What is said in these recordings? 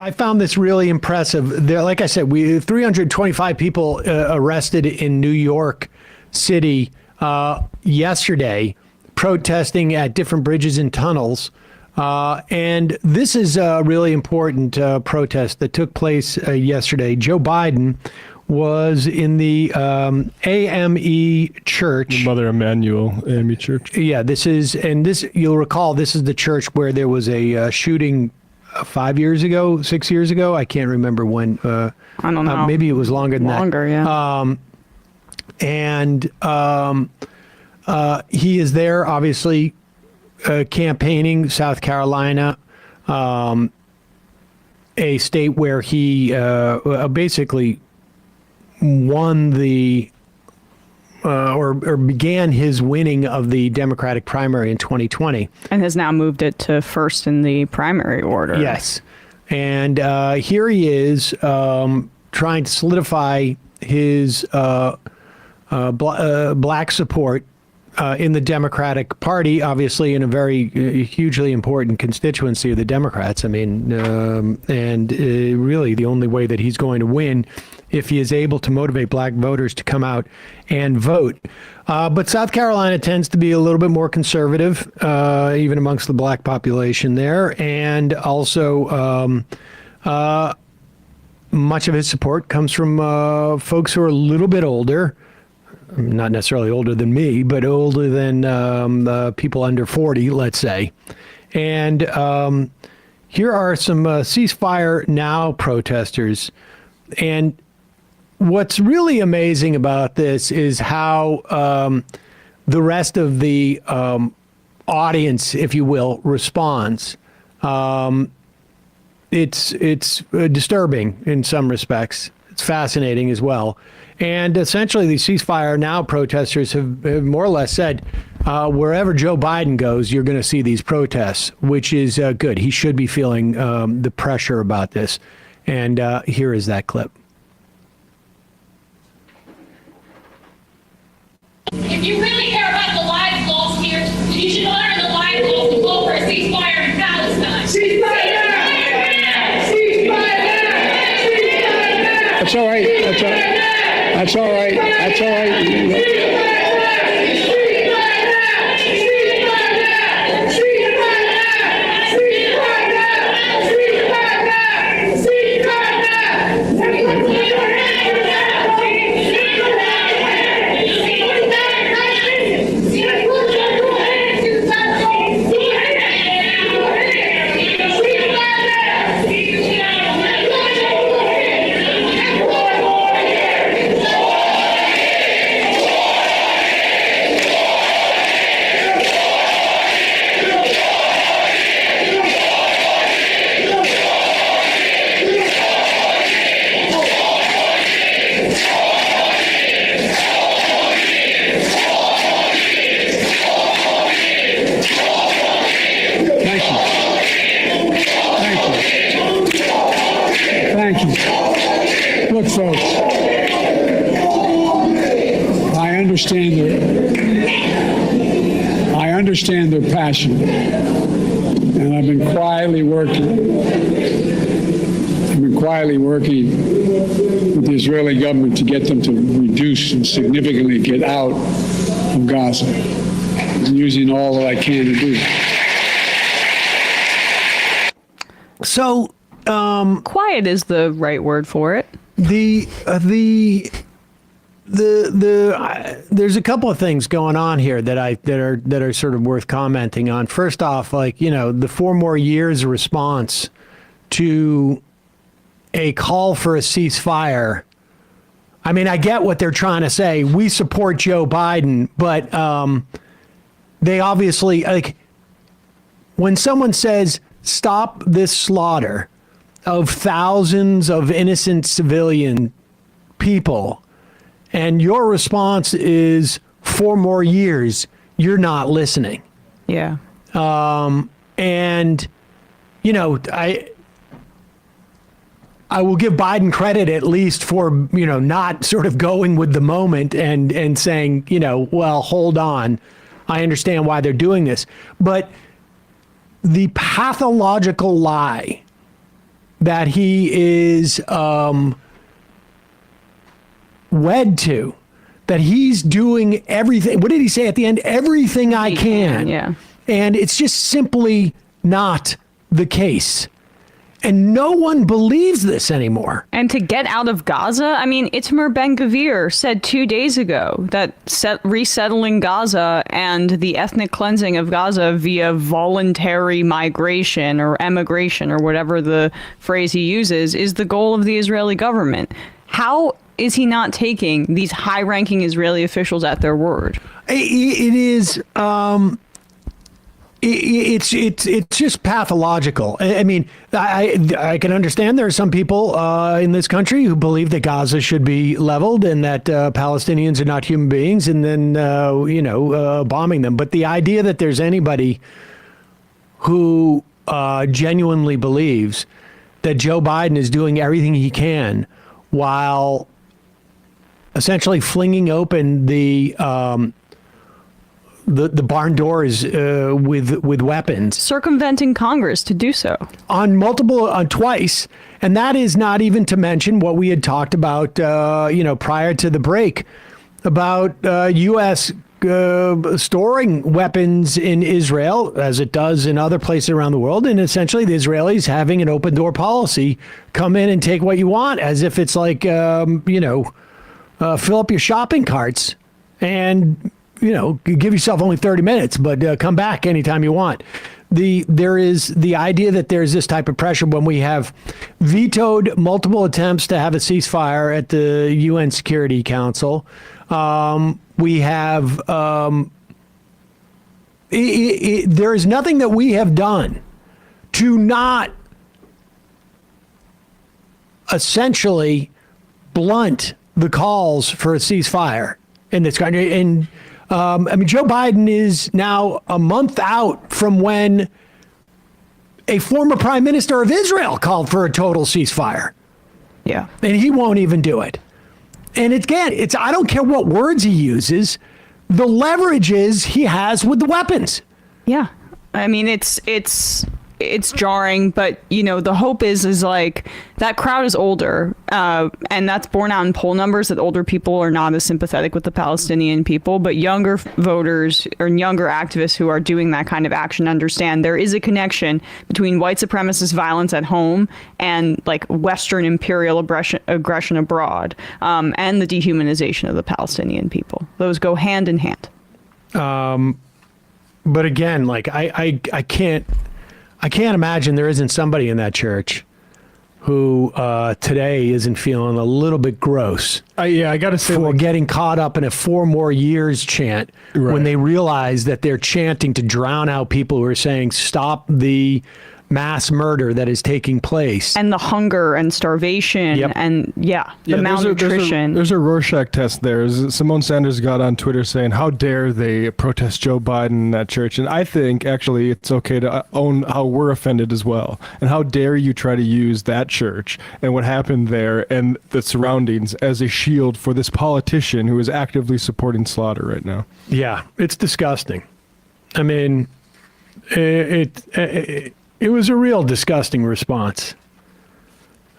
I found this really impressive. There, like I said, we 325 people arrested in New York City yesterday, protesting at different bridges and tunnels. And this is a really important protest that took place yesterday. Joe Biden was in the AME Church. Mother Emanuel AME Church. Yeah, you'll recall, this is the church where there was a shooting 5 years ago, 6 years ago. I can't remember when. I don't know. Maybe it was longer than Longer, yeah. He is there, obviously, campaigning South Carolina, a state where he basically won or began his winning of the Democratic primary in 2020. And has now moved it to first in the primary order. Yes. And here he is trying to solidify his black support in the Democratic Party, obviously in a very hugely important constituency of the Democrats. I mean, really the only way that he's going to win if he is able to motivate black voters to come out and vote. But South Carolina tends to be a little bit more conservative, even amongst the black population there. And also, much of his support comes from folks who are a little bit older, not necessarily older than me, but older than people under 40, let's say. And here are some Ceasefire Now protesters. And what's really amazing about this is how the rest of the audience, if you will, responds. It's disturbing in some respects. It's fascinating as well. And essentially, the Ceasefire Now protesters have more or less said, wherever Joe Biden goes, you're going to see these protests, which is good. He should be feeling the pressure about this. And here is that clip. If you really care about the lives lost here, you should honor the lives lost and vote for a ceasefire in Palestine. Ceasefire now! Ceasefire now! Ceasefire now! That's all right. That's all right. That's all right. That's all right. Look, folks, I understand their passion, and I've been quietly working with the Israeli government to get them to reduce and significantly get out of Gaza. I'm using all that I can to do. So, quiet is the right word for it. There's a couple of things going on here that are sort of worth commenting on. First off, the 4 more years response to a call for a ceasefire. I mean, I get what they're trying to say. We support Joe Biden, but they obviously, when someone says stop this slaughter of thousands of innocent civilian people, and your response is 4 more years, you're not listening. Yeah. And, I will give Biden credit at least for, not sort of going with the moment and saying, well, hold on. I understand why they're doing this. But the pathological lie that he is wed to, that he's doing everything. What did he say at the end? Everything I can. Yeah. And it's just simply not the case. And no one believes this anymore. And to get out of Gaza, I mean, Itamar Ben-Gvir said 2 days ago that resettling Gaza and the ethnic cleansing of Gaza via voluntary migration or emigration or whatever the phrase he uses is the goal of the Israeli government. How is he not taking these high-ranking Israeli officials at their word? It is. It's just pathological. I mean, I can understand there are some people in this country who believe that Gaza should be leveled and that Palestinians are not human beings, and then bombing them. But the idea that there's anybody who genuinely believes that Joe Biden is doing everything he can while essentially flinging open the barn doors with weapons, Circumventing Congress to do so. on twice, and that is not even to mention what we had talked about, prior to the break, about U.S. Storing weapons in Israel, as it does in other places around the world, and essentially the Israelis having an open door policy, come in and take what you want, as if it's like, fill up your shopping carts and give yourself only 30 minutes, but come back anytime you want. There is the idea that there's this type of pressure when we have vetoed multiple attempts to have a ceasefire at the UN Security Council. We have, there is nothing that we have done to not essentially blunt the calls for a ceasefire in this country. And Joe Biden is now a month out from when a former prime minister of Israel called for a total ceasefire. Yeah. And he won't even do it. And it's I don't care what words he uses. The leverages he has with the weapons. Yeah. I mean, it's jarring, but the hope is like that crowd is older, and that's borne out in poll numbers that older people are not as sympathetic with the Palestinian people, but younger voters or younger activists who are doing that kind of action understand there is a connection between white supremacist violence at home and like Western imperial aggression abroad, and the dehumanization of the Palestinian people. Those go hand in hand. But again, like I can't imagine there isn't somebody in that church who today isn't feeling a little bit gross. I got to say, for getting caught up in a 4 more years chant, Right. when they realize that they're chanting to drown out people who are saying stop the mass murder that is taking place. And the hunger and starvation Yep. and the malnutrition. There's a Rorschach test there. Simone Sanders got on Twitter saying, how dare they protest Joe Biden in that church? And I think actually it's okay to own how we're offended as well. And how dare you try to use that church and what happened there and the surroundings as a shield for this politician who is actively supporting slaughter right now. Yeah, it's disgusting. I mean, it was a real disgusting response.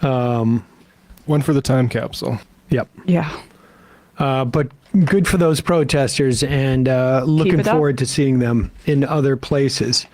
One for the time capsule. Yep. Yeah. But good for those protesters, and looking it up. forward to seeing them in other places.